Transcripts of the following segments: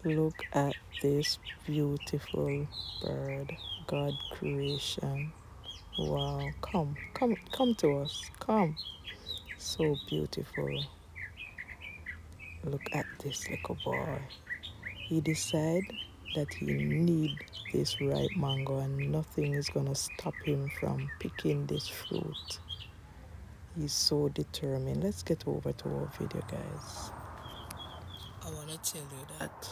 Look at this beautiful bird, God creation. Wow, come to us. Come. So beautiful. Look at this little boy. He decided that he need this ripe mango and nothing is gonna stop him from picking this fruit. He's so determined. Let's get over to our video, guys. I want to tell you that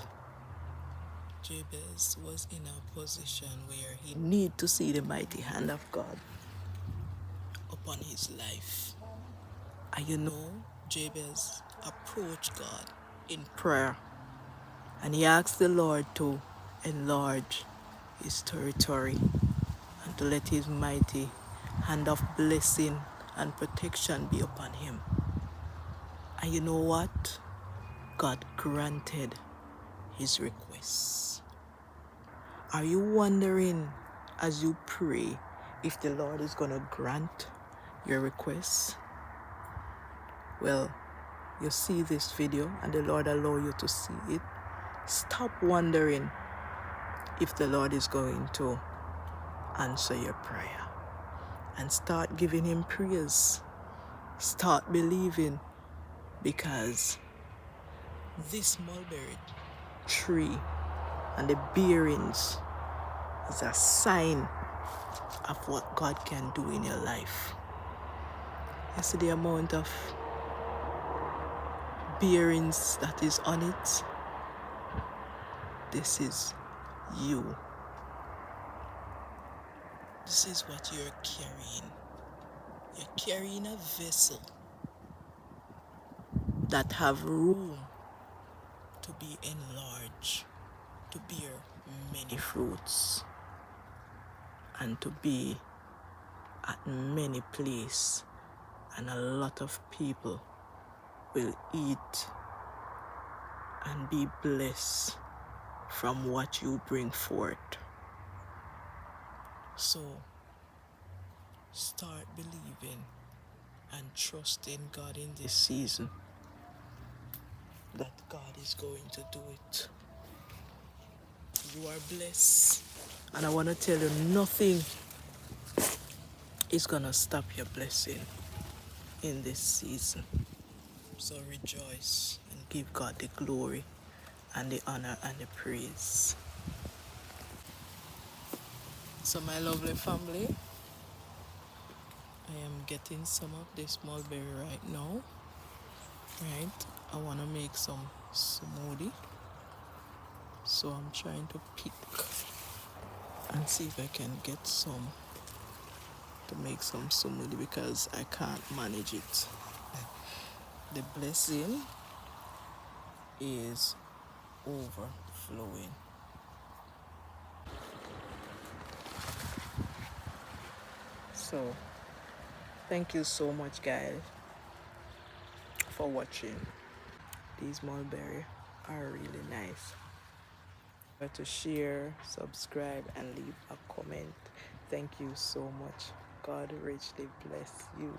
Jabez was in a position where he need to see the mighty hand of God upon his life. And you know, Jabez approached God in prayer and he asked the Lord to enlarge his territory and to let his mighty hand of blessing and protection be upon him. And you know what? God granted his requests. Are you wondering as you pray if the Lord is going to grant your requests? Well, you see this video and the Lord allow you to see it. Stop wondering if the Lord is going to answer your prayer and start giving him praise. Start believing, because this mulberry tree and the bearings is a sign of what God can do in your life. You see the amount of bearings that is on it? This is you. This is what you're carrying. You're carrying a vessel that have room to be enlarged, to bear many fruits, and to be at many places, and a lot of people will eat and be blessed from what you bring forth. So start believing and trusting God in this season that God is going to do it. You are blessed, and I want to tell you, nothing is gonna stop your blessing in this season. So rejoice and give God the glory and the honor and the praise. So my lovely family, I am getting some of this mulberry right now. Right, I want to make some smoothie. So I'm trying to pick and see if I can get some to make some smoothie, because I can't manage it. The blessing is overflowing. So thank you so much, guys, for watching. These mulberry are really nice. Remember to share, subscribe, and leave a comment. Thank you so much. God richly bless you.